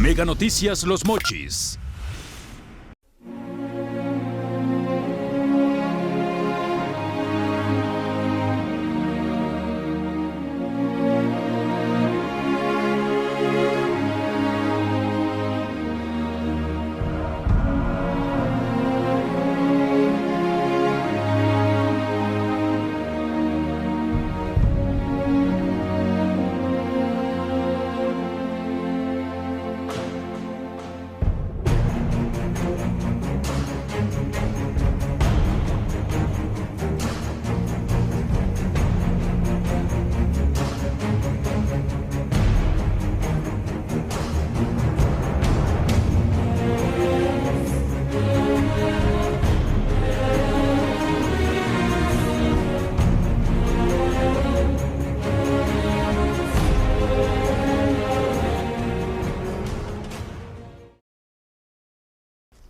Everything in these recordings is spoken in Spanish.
Mega Noticias Los Mochis.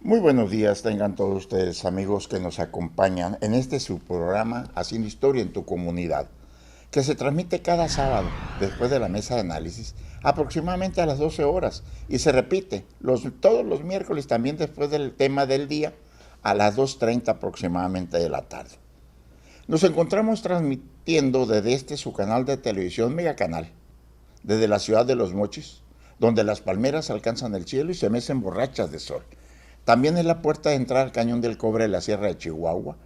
Muy buenos días tengan todos ustedes, amigos que nos acompañan en este su programa Haciendo Historia en tu Comunidad, que se transmite cada sábado después de la mesa de análisis, aproximadamente a las 12 horas, y se repite todos los miércoles también después del tema del día, a las 2:30 aproximadamente de la tarde. Nos encontramos transmitiendo desde este su canal de televisión Mega Canal, desde la ciudad de Los Mochis, donde las palmeras alcanzan el cielo y se mecen borrachas de sol. También es la puerta de entrada al Cañón del Cobre de la Sierra de Chihuahua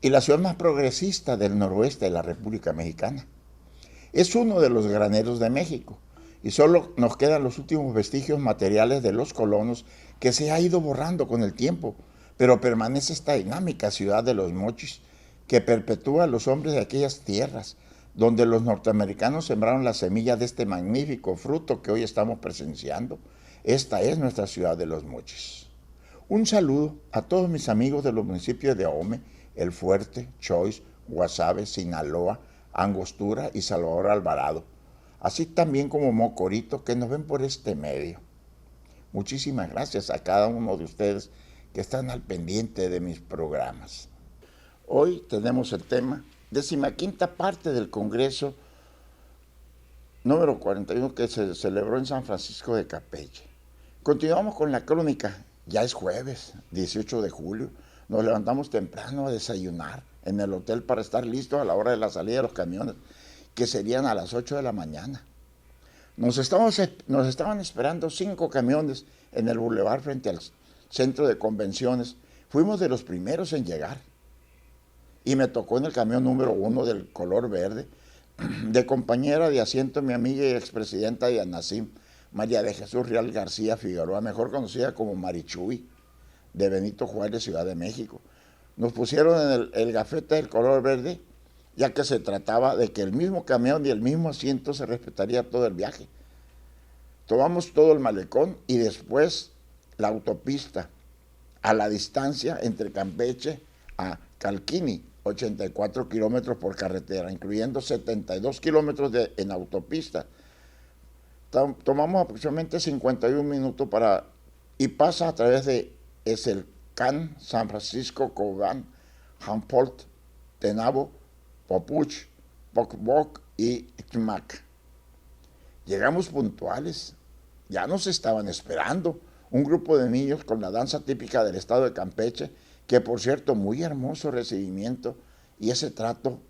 y la ciudad más progresista del noroeste de la República Mexicana. Es uno de los graneros de México y solo nos quedan los últimos vestigios materiales de los colonos que se ha ido borrando con el tiempo, pero permanece esta dinámica ciudad de Los Mochis que perpetúa a los hombres de aquellas tierras donde los norteamericanos sembraron la semilla de este magnífico fruto que hoy estamos presenciando. Esta es nuestra ciudad de Los Mochis. Un saludo a todos mis amigos de los municipios de Ahome, El Fuerte, Choix, Guasave, Sinaloa, Angostura y Salvador Alvarado, así también como Mocorito, que nos ven por este medio. Muchísimas gracias a cada uno de ustedes que están al pendiente de mis programas. Hoy tenemos el tema 15ª parte del Congreso número 41 que se celebró en San Francisco de Campeche. Continuamos con la crónica. Ya es jueves, 18 de julio. Nos levantamos temprano a desayunar en el hotel para estar listos a la hora de la salida de los camiones, que serían a las 8 de la mañana. Nos estaban esperando 5 camiones en el bulevar frente al centro de convenciones. Fuimos de los primeros en llegar. Y me tocó en el camión número 1 del color verde, de compañera de asiento mi amiga y expresidenta de ANACIM, María de Jesús Real García Figueroa, mejor conocida como Marichuy, de Benito Juárez, Ciudad de México. Nos pusieron en el gafete del color verde, ya que se trataba de que el mismo camión y el mismo asiento se respetaría todo el viaje. Tomamos todo el malecón y después la autopista, a la distancia entre Campeche a Calquini, 84 kilómetros por carretera, incluyendo 72 kilómetros en autopista. Tomamos aproximadamente 51 minutos y pasa a través de Eselcan, San Francisco, Cobán, Humboldt, Tenabo, Popuch, Pocboc y Tmac. Llegamos puntuales, ya nos estaban esperando un grupo de niños con la danza típica del estado de Campeche, que por cierto, muy hermoso recibimiento y ese trato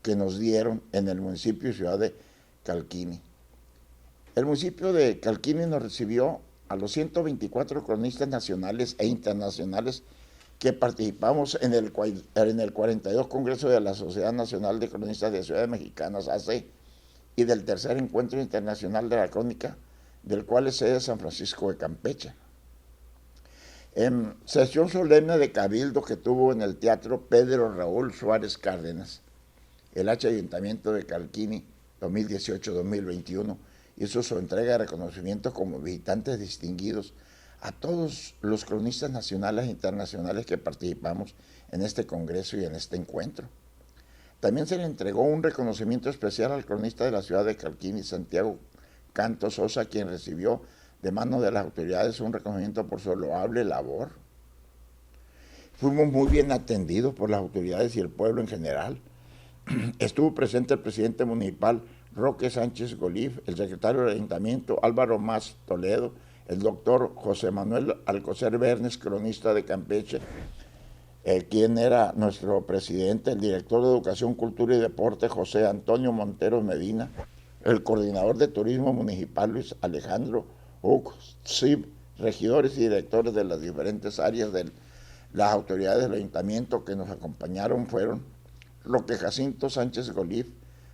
que nos dieron en el municipio y ciudad de Calquini. El municipio de Calquini nos recibió a los 124 cronistas nacionales e internacionales que participamos en el 42 Congreso de la Sociedad Nacional de Cronistas de Ciudades Mexicanas, AC, y del tercer Encuentro Internacional de la Crónica, del cual es sede San Francisco de Campeche. En sesión solemne de cabildo que tuvo en el Teatro Pedro Raúl Suárez Cárdenas, el Ayuntamiento de Calquini 2018-2021, hizo su entrega de reconocimiento como visitantes distinguidos a todos los cronistas nacionales e internacionales que participamos en este congreso y en este encuentro. También se le entregó un reconocimiento especial al cronista de la ciudad de Calquini, Santiago Canto Sosa, quien recibió de manos de las autoridades un reconocimiento por su loable labor. Fuimos muy bien atendidos por las autoridades y el pueblo en general. Estuvo presente el presidente municipal Roque Sánchez Golif, el secretario del Ayuntamiento Álvaro Más Toledo, el doctor José Manuel Alcocer Bernes, cronista de Campeche, quien era nuestro presidente, el director de Educación, Cultura y Deporte, José Antonio Monteros Medina, el coordinador de Turismo Municipal, Luis Alejandro Uxib, regidores y directores de las diferentes áreas de las autoridades del ayuntamiento que nos acompañaron fueron Roque Jacinto Sánchez Golif,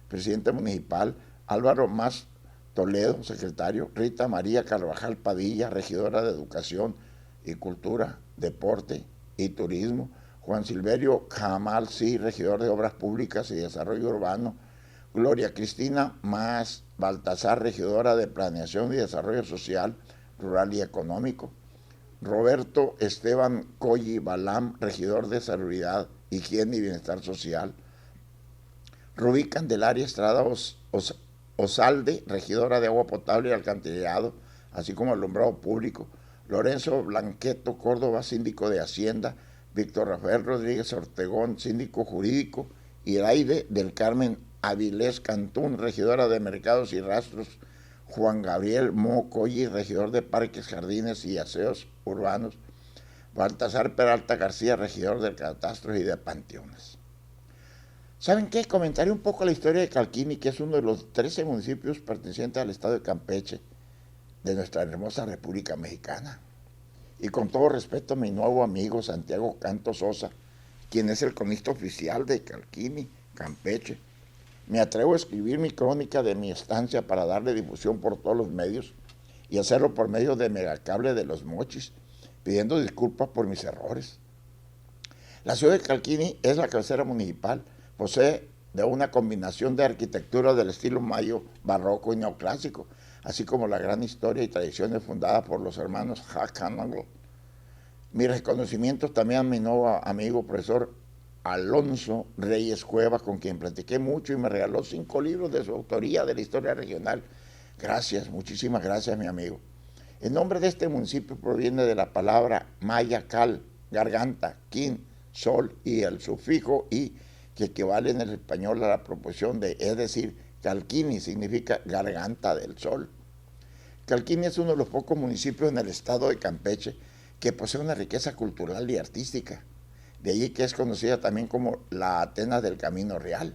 presidente municipal, Álvaro Más Toledo, secretario, Rita María Carvajal Padilla, regidora de Educación y Cultura, Deporte y Turismo, Juan Silverio Jamal Sí, regidor de Obras Públicas y Desarrollo Urbano, Gloria Cristina Más Baltasar, regidora de Planeación y Desarrollo Social, Rural y Económico, Roberto Esteban Colli Balam, regidor de Salubridad, Higiene y Bienestar Social, Rubí Candelaria Estrada Osalde, regidora de Agua Potable y Alcantarillado, así como Alumbrado Público, Lorenzo Blanqueto Córdoba, síndico de Hacienda, Víctor Rafael Rodríguez Ortegón, síndico jurídico, Iraide del Carmen Avilés Cantún, regidora de Mercados y Rastros, Juan Gabriel Mocoyi, regidor de Parques, Jardines y Aseos Urbanos, Baltasar Peralta García, regidor de Catastros y de Panteones. ¿Saben qué? Comentaré un poco la historia de Calquini, que es uno de los 13 municipios pertenecientes al estado de Campeche, de nuestra hermosa República Mexicana. Y con todo respeto a mi nuevo amigo Santiago Canto Sosa, quien es el cronista oficial de Calquini, Campeche, me atrevo a escribir mi crónica de mi estancia para darle difusión por todos los medios y hacerlo por medio de Megacable de Los Mochis, pidiendo disculpas por mis errores. La ciudad de Calquini es la cabecera municipal, posee de una combinación de arquitectura del estilo mayo, barroco y neoclásico, así como la gran historia y tradiciones fundadas por los hermanos Hakanagl. Mis reconocimientos también a mi nuevo amigo profesor Alonso Reyes Cueva, con quien platiqué mucho y me regaló 5 libros de su autoría de la historia regional. Gracias, muchísimas gracias, mi amigo. El nombre de este municipio proviene de la palabra maya cal, garganta, quin, sol y el sufijo i, que equivale en el español a la proposición de, es decir, Calquini significa garganta del sol. Calquini es uno de los pocos municipios en el estado de Campeche que posee una riqueza cultural y artística. De allí que es conocida también como la Atenas del Camino Real.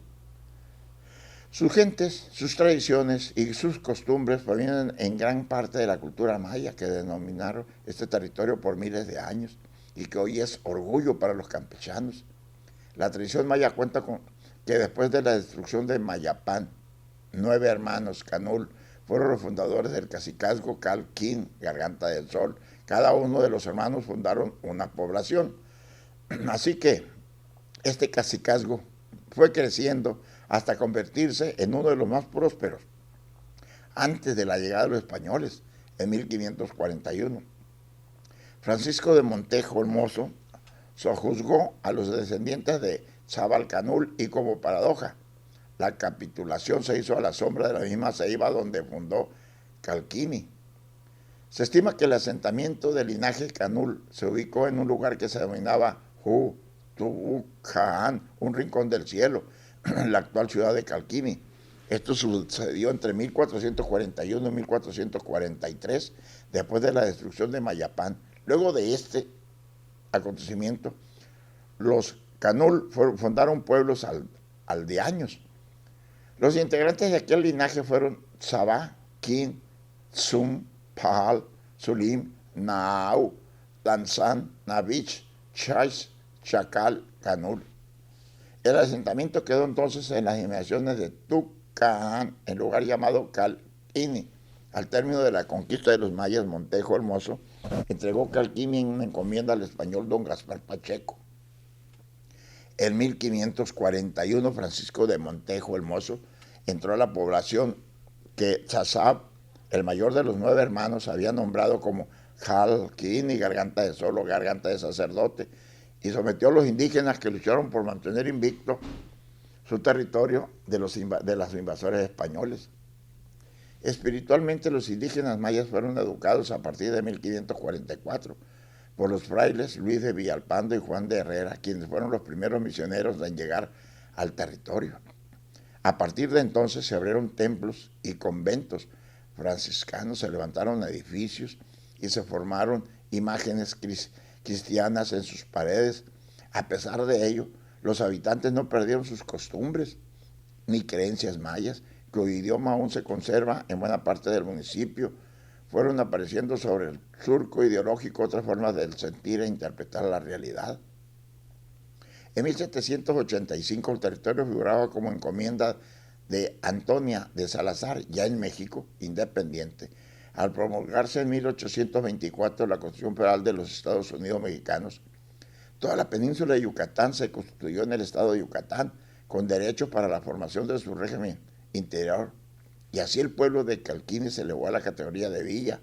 Sus gentes, sus tradiciones y sus costumbres provienen en gran parte de la cultura maya que denominaron este territorio por miles de años y que hoy es orgullo para los campechanos. La tradición maya cuenta con que después de la destrucción de Mayapán, 9 hermanos Canul fueron los fundadores del cacicazgo Calquín, Garganta del Sol. Cada uno de los hermanos fundaron una población. Así que este cacicazgo fue creciendo hasta convertirse en uno de los más prósperos antes de la llegada de los españoles en 1541. Francisco de Montejo el Mozo sojuzgó a los descendientes de Chabalcanul y, como paradoja, la capitulación se hizo a la sombra de la misma ceiba donde fundó Calquini. Se estima que el asentamiento del linaje Canul se ubicó en un lugar que se denominaba Hutucaan, un rincón del cielo, la actual ciudad de Calquini. Esto sucedió entre 1441 y 1443, después de la destrucción de Mayapán. Luego de este acontecimiento, los Canul fundaron pueblos aldeaños. Los integrantes de aquel linaje fueron Sabá, Kin, Zum, Pahal, Sulim, Naau, Danzán, Navich, Chais, Chacal, Canul. El asentamiento quedó entonces en las inmediaciones de Tucaan, en lugar llamado Calquini. Al término de la conquista de los mayas, Montejo el Mozo entregó Calquini en una encomienda al español don Gaspar Pacheco. En 1541, Francisco de Montejo el Mozo entró a la población que Chazab, el mayor de los 9 hermanos, había nombrado como Calquini, Garganta de Sol o Garganta de Sacerdote, y sometió a los indígenas que lucharon por mantener invicto su territorio de los invasores españoles. Espiritualmente, los indígenas mayas fueron educados a partir de 1544 por los frailes Luis de Villalpando y Juan de Herrera, quienes fueron los primeros misioneros en llegar al territorio. A partir de entonces se abrieron templos y conventos franciscanos, se levantaron edificios y se formaron imágenes cristianas en sus paredes. A pesar de ello, los habitantes no perdieron sus costumbres ni creencias mayas, cuyo idioma aún se conserva en buena parte del municipio. Fueron apareciendo sobre el surco ideológico otras formas de sentir e interpretar la realidad. En 1785 el territorio figuraba como encomienda de Antonia de Salazar, ya en México, independiente. Al promulgarse en 1824 la Constitución Federal de los Estados Unidos Mexicanos, toda la península de Yucatán se constituyó en el estado de Yucatán, con derechos para la formación de su régimen interior, y así el pueblo de Calquini se elevó a la categoría de villa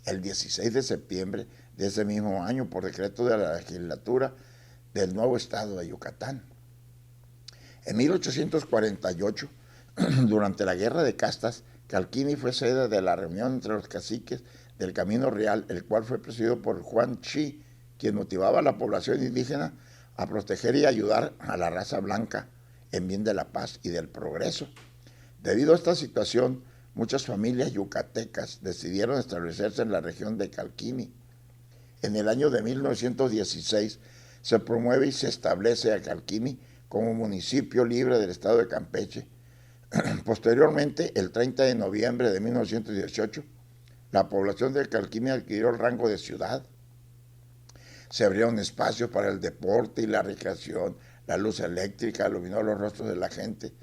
el 16 de septiembre de ese mismo año por decreto de la legislatura del nuevo estado de Yucatán. En 1848, durante la Guerra de Castas, Calquini fue sede de la reunión entre los caciques del Camino Real, el cual fue presidido por Juan Chi, quien motivaba a la población indígena a proteger y ayudar a la raza blanca en bien de la paz y del progreso. Debido a esta situación, muchas familias yucatecas decidieron establecerse en la región de Calquini. En el año de 1916 se promueve y se establece a Calquini como municipio libre del estado de Campeche. Posteriormente, el 30 de noviembre de 1918, la población de Calquini adquirió el rango de ciudad. Se abrieron espacios para el deporte y la recreación, la luz eléctrica iluminó los rostros de la gente.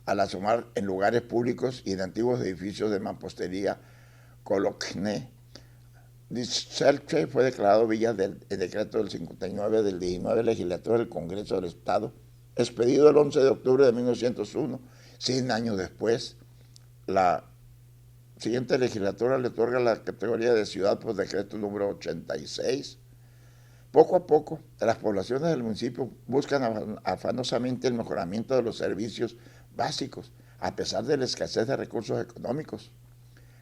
Al asomar en lugares públicos y en antiguos edificios de mampostería, Colocné, Dicelche fue declarado villa del decreto del 59 del 19 legislatura del Congreso del Estado, expedido el 11 de octubre de 1901. 100 años después, la siguiente legislatura le otorga la categoría de ciudad por decreto número 86. Poco a poco, las poblaciones del municipio buscan afanosamente el mejoramiento de los servicios básicos, a pesar de la escasez de recursos económicos.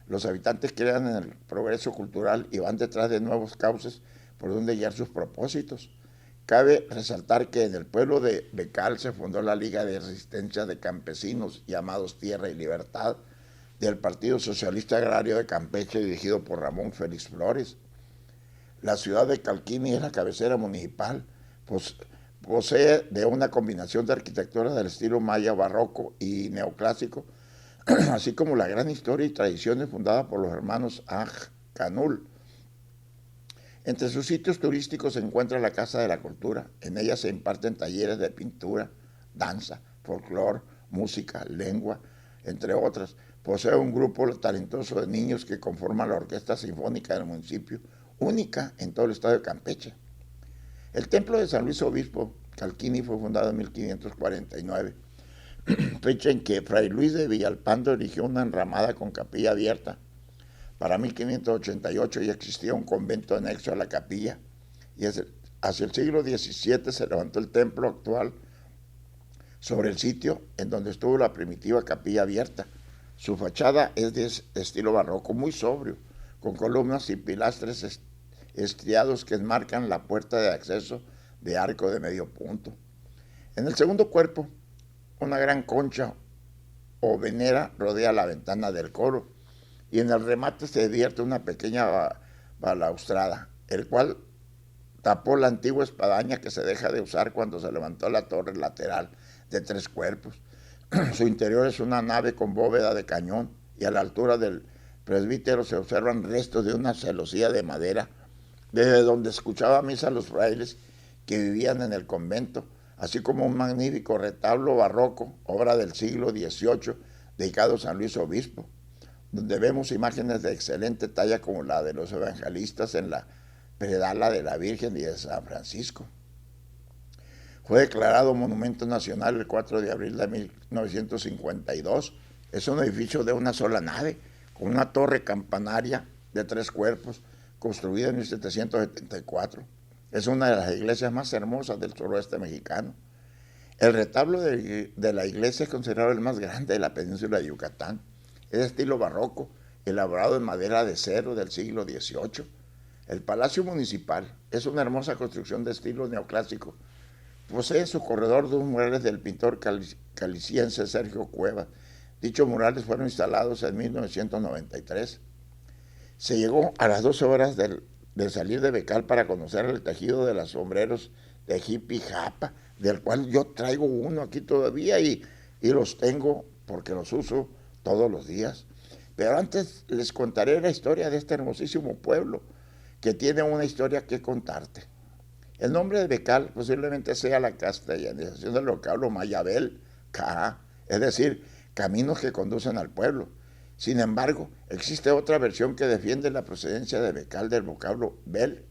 Los habitantes crean en el progreso cultural y van detrás de nuevos cauces por donde guiar sus propósitos. Cabe resaltar que en el pueblo de Becal se fundó la Liga de Resistencia de Campesinos, llamados Tierra y Libertad, del Partido Socialista Agrario de Campeche, dirigido por Ramón Félix Flores. La ciudad de Calquini es la cabecera municipal, posee de una combinación de arquitectura del estilo maya barroco y neoclásico, así como la gran historia y tradiciones fundadas por los hermanos Aj Canul. Entre sus sitios turísticos se encuentra la Casa de la Cultura. En ella se imparten talleres de pintura, danza, folclore, música, lengua, entre otras. Posee un grupo talentoso de niños que conforman la Orquesta Sinfónica del municipio, única en todo el estado de Campeche. El templo de San Luis Obispo Calquini fue fundado en 1549, fecha en que Fray Luis de Villalpando erigió una enramada con capilla abierta. Para 1588 ya existía un convento anexo a la capilla y hacia el siglo XVII se levantó el templo actual sobre el sitio en donde estuvo la primitiva capilla abierta. Su fachada es de estilo barroco muy sobrio, con columnas y pilastras estriados que enmarcan la puerta de acceso de arco de medio punto. En el segundo cuerpo, una gran concha o venera rodea la ventana del coro y en el remate se vierte una pequeña balaustrada, el cual tapó la antigua espadaña que se deja de usar cuando se levantó la torre lateral de 3 cuerpos. Su interior es una nave con bóveda de cañón y a la altura del presbítero se observan restos de una celosía de madera, desde donde escuchaba misa a los frailes que vivían en el convento, así como un magnífico retablo barroco, obra del siglo XVIII, dedicado a San Luis Obispo, donde vemos imágenes de excelente talla como la de los evangelistas en la predala de la Virgen y de San Francisco. Fue declarado Monumento Nacional el 4 de abril de 1952. Es un edificio de una sola nave, con una torre campanaria de 3 cuerpos, construida en 1774. Es una de las iglesias más hermosas del suroeste mexicano. El retablo de la iglesia es considerado el más grande de la península de Yucatán. Es de estilo barroco, elaborado en madera de cedro del siglo XVIII. El Palacio Municipal es una hermosa construcción de estilo neoclásico. Posee en su corredor 2 murales del pintor caliciense Sergio Cuevas. Dichos murales fueron instalados en 1993. Se llegó a las 12 horas de salir de Becal para conocer el tejido de los sombreros de Hippie Japa, del cual yo traigo uno aquí todavía y los tengo porque los uso todos los días. Pero antes les contaré la historia de este hermosísimo pueblo que tiene una historia que contarte. El nombre de Becal posiblemente sea la castellanización del vocablo Mayabel, Ka, es decir, caminos que conducen al pueblo. Sin embargo, existe otra versión que defiende la procedencia de Becal del vocablo Bel,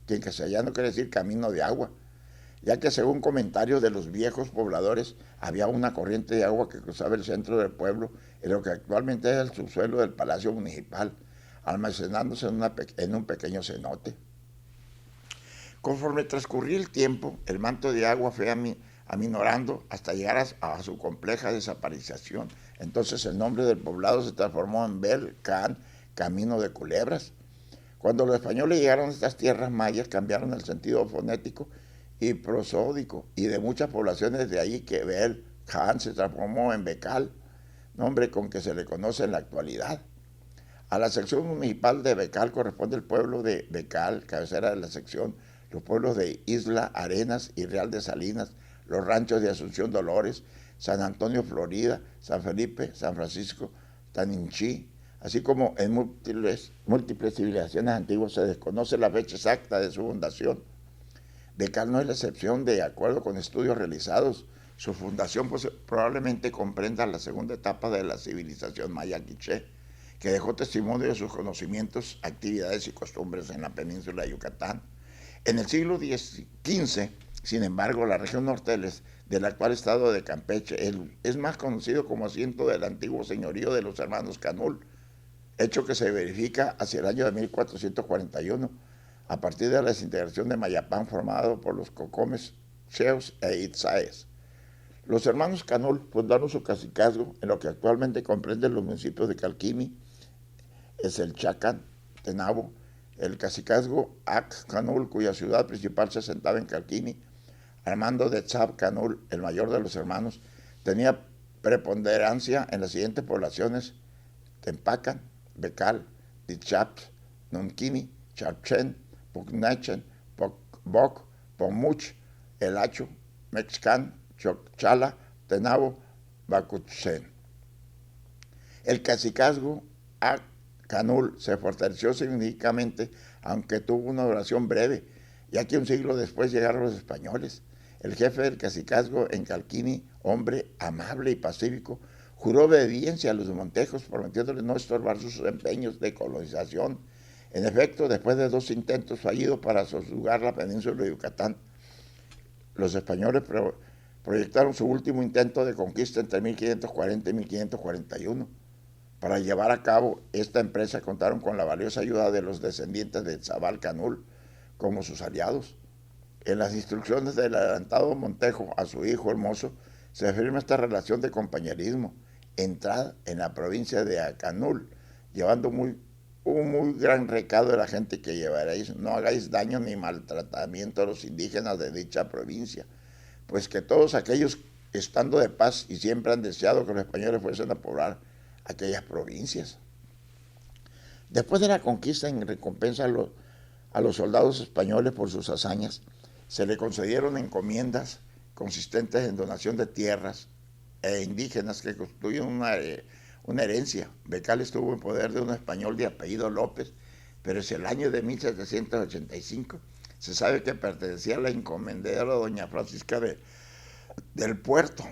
que en castellano quiere decir camino de agua, ya que según comentarios de los viejos pobladores, había una corriente de agua que cruzaba el centro del pueblo en lo que actualmente es el subsuelo del Palacio Municipal, almacenándose en un pequeño cenote. Conforme transcurría el tiempo, el manto de agua fue aminorando hasta llegar a su compleja desaparición. Entonces el nombre del poblado se transformó en Bel Can, camino de culebras. Cuando los españoles llegaron a estas tierras mayas, cambiaron el sentido fonético y prosódico, y de muchas poblaciones de ahí que Bel Can se transformó en Becal, nombre con que se le conoce en la actualidad. A la sección municipal de Becal corresponde el pueblo de Becal, cabecera de la sección, los pueblos de Isla, Arenas y Real de Salinas, los ranchos de Asunción Dolores, San Antonio, Florida, San Felipe, San Francisco, Taninchí, así como en múltiples civilizaciones antiguas se desconoce la fecha exacta de su fundación. Becal no es la excepción, de acuerdo con estudios realizados. Su fundación probablemente comprenda la segunda etapa de la civilización maya quiché, que dejó testimonio de sus conocimientos, actividades y costumbres en la península de Yucatán. En el siglo XV, sin embargo, la región norte del actual estado de Campeche es más conocido como asiento del antiguo señorío de los hermanos Canul, hecho que se verifica hacia el año de 1441, a partir de la desintegración de Mayapán formado por los cocomes, cheos e itzaes. Los hermanos Canul fundaron su cacicazgo en lo que actualmente comprende los municipios de Calquimi, Eselchacán, Tenabo, el cacicazgo Ac Canul, cuya ciudad principal se asentaba en Calquimi. Armando de Tzab Canul, el mayor de los hermanos, tenía preponderancia en las siguientes poblaciones: Tempacan, Becal, Dichaps, Nunquini, Chapchen, Pucnachen, Boc, Pomuch, El Hacho, Mexcán, Chocchala, Tenabo, Bacuchen. El cacicazgo Ac Canul se fortaleció significativamente, aunque tuvo una duración breve, ya que un siglo después llegaron los españoles. El jefe del cacicazgo en Calquini, hombre amable y pacífico, juró obediencia a los montejos, prometiéndoles no estorbar sus empeños de colonización. En efecto, después de 2 intentos fallidos para sojuzgar la península de Yucatán, los españoles proyectaron su último intento de conquista entre 1540 y 1541. Para llevar a cabo esta empresa contaron con la valiosa ayuda de los descendientes de Tzabal Canul como sus aliados. En las instrucciones del adelantado Montejo a su hijo hermoso se afirma esta relación de compañerismo. Entrad en la provincia de Acanul, llevando un muy gran recado de la gente que llevaréis. No hagáis daño ni maltratamiento a los indígenas de dicha provincia, pues que todos aquellos, estando de paz y siempre han deseado que los españoles fuesen a poblar aquellas provincias. Después de la conquista, en recompensa a los soldados españoles por sus hazañas, se le concedieron encomiendas consistentes en donación de tierras e indígenas que constituyen una herencia. Becal estuvo en poder de un español de apellido López, pero hacia el año de 1785 se sabe que pertenecía a la encomendera doña Francisca del Puerto.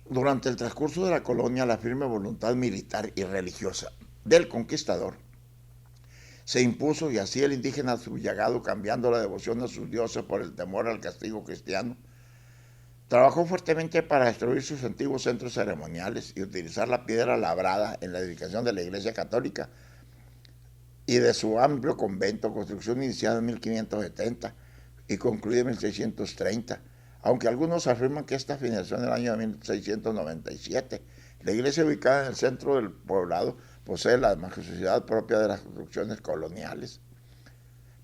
Durante el transcurso de la colonia, la firme voluntad militar y religiosa del conquistador se impuso, y así el indígena subyugado, cambiando la devoción a sus dioses por el temor al castigo cristiano, trabajó fuertemente para destruir sus antiguos centros ceremoniales y utilizar la piedra labrada en la edificación de la Iglesia Católica y de su amplio convento, construcción iniciada en 1570 y concluida en 1630, aunque algunos afirman que esta finalizó en el año de 1697. La iglesia, ubicada en el centro del poblado, posee la majestuosidad propia de las construcciones coloniales.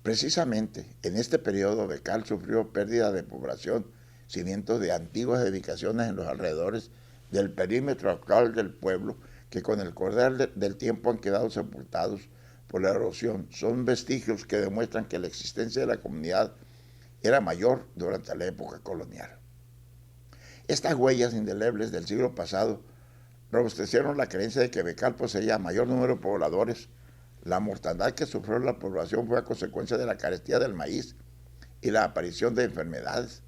Precisamente en este periodo, Becal sufrió pérdida de población, cimientos de antiguas edificaciones en los alrededores del perímetro actual del pueblo, que con el correr del tiempo han quedado sepultados por la erosión. Son vestigios que demuestran que la existencia de la comunidad era mayor durante la época colonial. Estas huellas indelebles del siglo pasado robustecieron la creencia de que Becal poseía mayor número de pobladores. La mortandad que sufrió la población fue a consecuencia de la carestía del maíz y la aparición de enfermedades.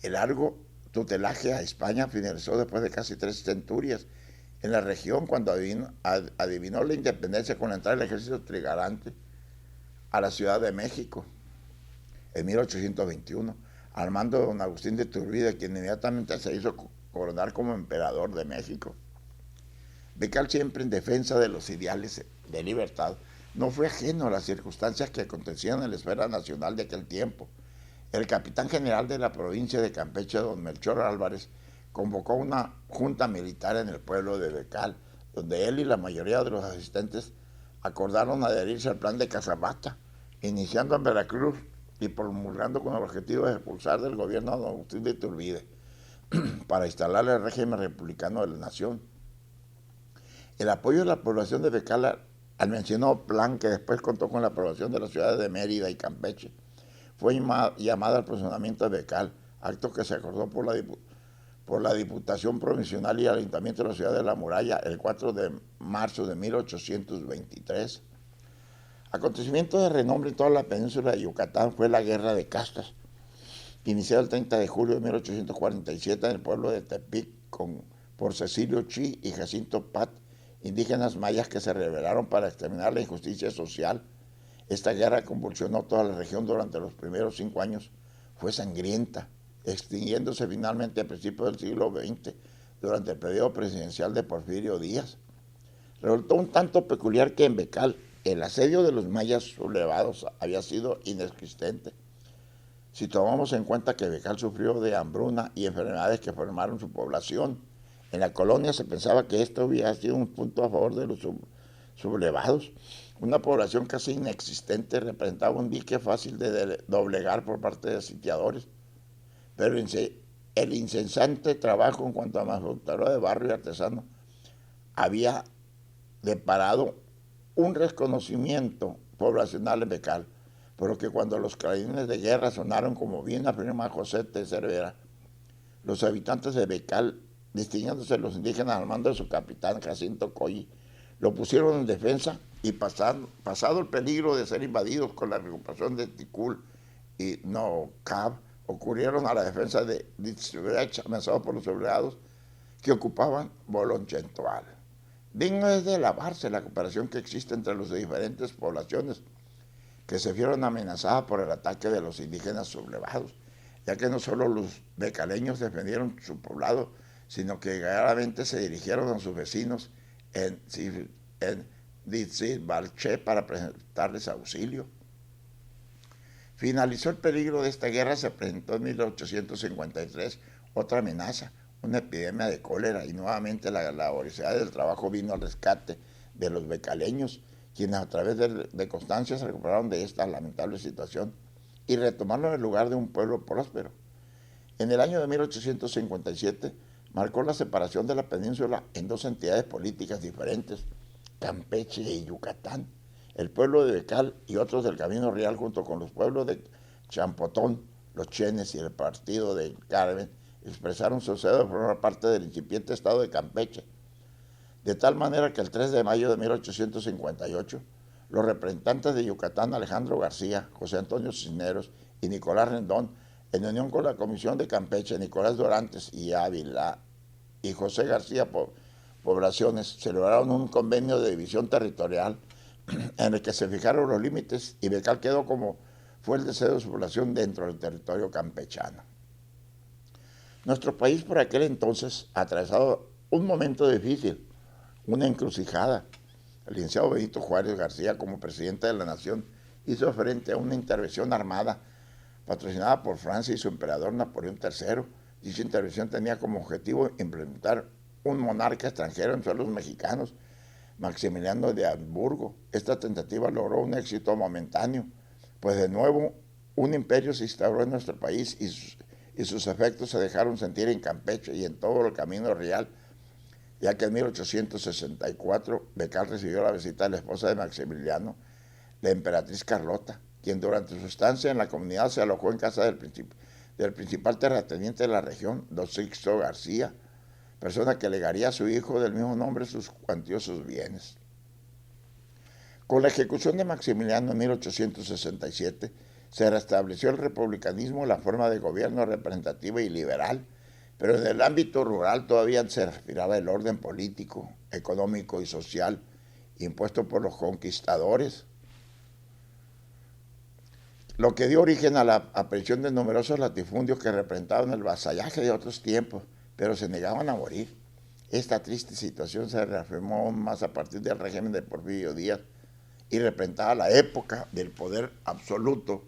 El largo tutelaje a España finalizó después de casi 3 centurias en la región cuando adivinó la independencia con la entrada del ejército trigarante a la Ciudad de México en 1821, al mando de don Agustín de Iturbide, quien inmediatamente se hizo coronar como emperador de México. Becal, siempre en defensa de los ideales de libertad, no fue ajeno a las circunstancias que acontecían en la esfera nacional de aquel tiempo. El capitán general de la provincia de Campeche, don Melchor Álvarez, convocó una junta militar en el pueblo de Becal, donde él y la mayoría de los asistentes acordaron adherirse al plan de Casabata, iniciando en Veracruz y promulgando con el objetivo de expulsar del gobierno a don Agustín de Iturbide para instalar el régimen republicano de la nación. El apoyo de la población de Becal al mencionado plan, que después contó con la aprobación de las ciudades de Mérida y Campeche, fue llamada al funcionamiento de Becal, acto que se acordó por la Diputación Provincial y el Ayuntamiento de la Ciudad de la Muralla el 4 de marzo de 1823. Acontecimiento de renombre en toda la península de Yucatán fue la Guerra de Castas, iniciada el 30 de julio de 1847 en el pueblo de Tepic por Cecilio Chi y Jacinto Pat, indígenas mayas que se rebelaron para exterminar la injusticia social. Esta guerra convulsionó toda la región durante los primeros 5 años. Fue sangrienta, extinguiéndose finalmente a principios del siglo XX, durante el periodo presidencial de Porfirio Díaz. Resultó un tanto peculiar que en Becal el asedio de los mayas sublevados había sido inexistente, si tomamos en cuenta que Becal sufrió de hambruna y enfermedades que formaron su población. En la colonia se pensaba que esto había sido un punto a favor de los sublevados. Una población casi inexistente representaba un dique fácil de doblegar por parte de sitiadores. Pero el incesante trabajo en cuanto a manufactura de barrio y artesano había deparado un reconocimiento poblacional en Becal, pero que cuando los clarines de guerra sonaron, como bien afirma José T. Cervera, los habitantes de Becal, distinguiéndose los indígenas al mando de su capitán Jacinto Coyi, lo pusieron en defensa y pasado el peligro de ser invadidos con la recuperación de Ticul y Nocab, ocurrieron a la defensa de Ditzrech, amenazados por los sublevados que ocupaban Bolonchentoal. Digno es de alabarse la cooperación que existe entre las diferentes poblaciones que se vieron amenazadas por el ataque de los indígenas sublevados, ya que no solo los becaleños defendieron su poblado, sino que claramente se dirigieron a sus vecinos en Ditzbalché para presentarles auxilio. Finalizó el peligro de esta guerra, se presentó en 1853 otra amenaza, una epidemia de cólera, y nuevamente la laboriosidad del trabajo vino al rescate de los becaleños, quienes a través de constancia se recuperaron de esta lamentable situación y retomaron el lugar de un pueblo próspero. En el año de 1857 marcó la separación de la península en 2 entidades políticas diferentes, Campeche y Yucatán. El pueblo de Becal y otros del Camino Real, junto con los pueblos de Champotón, los Chenes y el partido de Carmen, expresaron su deseo de formar parte del incipiente estado de Campeche, de tal manera que el 3 de mayo de 1858, los representantes de Yucatán, Alejandro García, José Antonio Cisneros y Nicolás Rendón, en unión con la Comisión de Campeche, Nicolás Dorantes y Ávila y José García Poblaciones, celebraron un convenio de división territorial en el que se fijaron los límites y Becal quedó como fue el deseo de su población dentro del territorio campechano. Nuestro país por aquel entonces atravesado un momento difícil, una encrucijada. El licenciado Benito Juárez García, como presidente de la nación, hizo frente a una intervención armada patrocinada por Francia y su emperador Napoleón III. Dicha intervención tenía como objetivo implementar un monarca extranjero en suelos mexicanos, Maximiliano de Habsburgo. Esta tentativa logró un éxito momentáneo, pues de nuevo un imperio se instauró en nuestro país y sus efectos se dejaron sentir en Campeche y en todo el Camino Real. ya que en 1864 Becal recibió la visita de la esposa de Maximiliano, la emperatriz Carlota, quien durante su estancia en la comunidad se alojó en casa del principal terrateniente de la región, don Sixto García, persona que legaría a su hijo del mismo nombre sus cuantiosos bienes. Con la ejecución de Maximiliano en 1867, se restableció el republicanismo, la forma de gobierno representativa y liberal, pero en el ámbito rural todavía se respiraba el orden político, económico y social impuesto por los conquistadores, lo que dio origen a la aparición de numerosos latifundios que representaban el vasallaje de otros tiempos, pero se negaban a morir. Esta triste situación se reafirmó aún más a partir del régimen de Porfirio Díaz y representaba la época del poder absoluto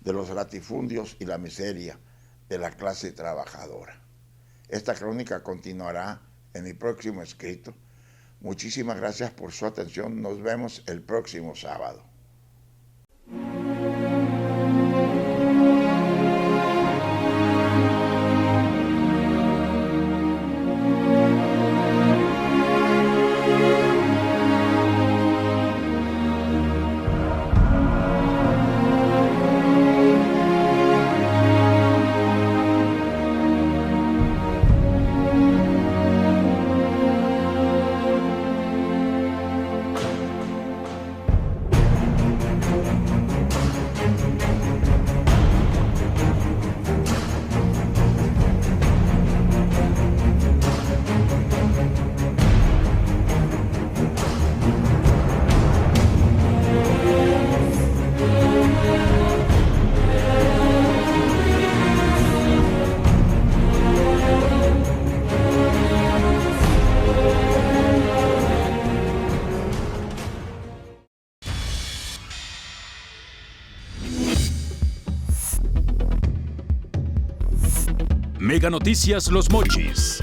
de los latifundios y la miseria de la clase trabajadora. Esta crónica continuará en mi próximo escrito. Muchísimas gracias por su atención. Nos vemos el próximo sábado. Mega Noticias Los Mochis.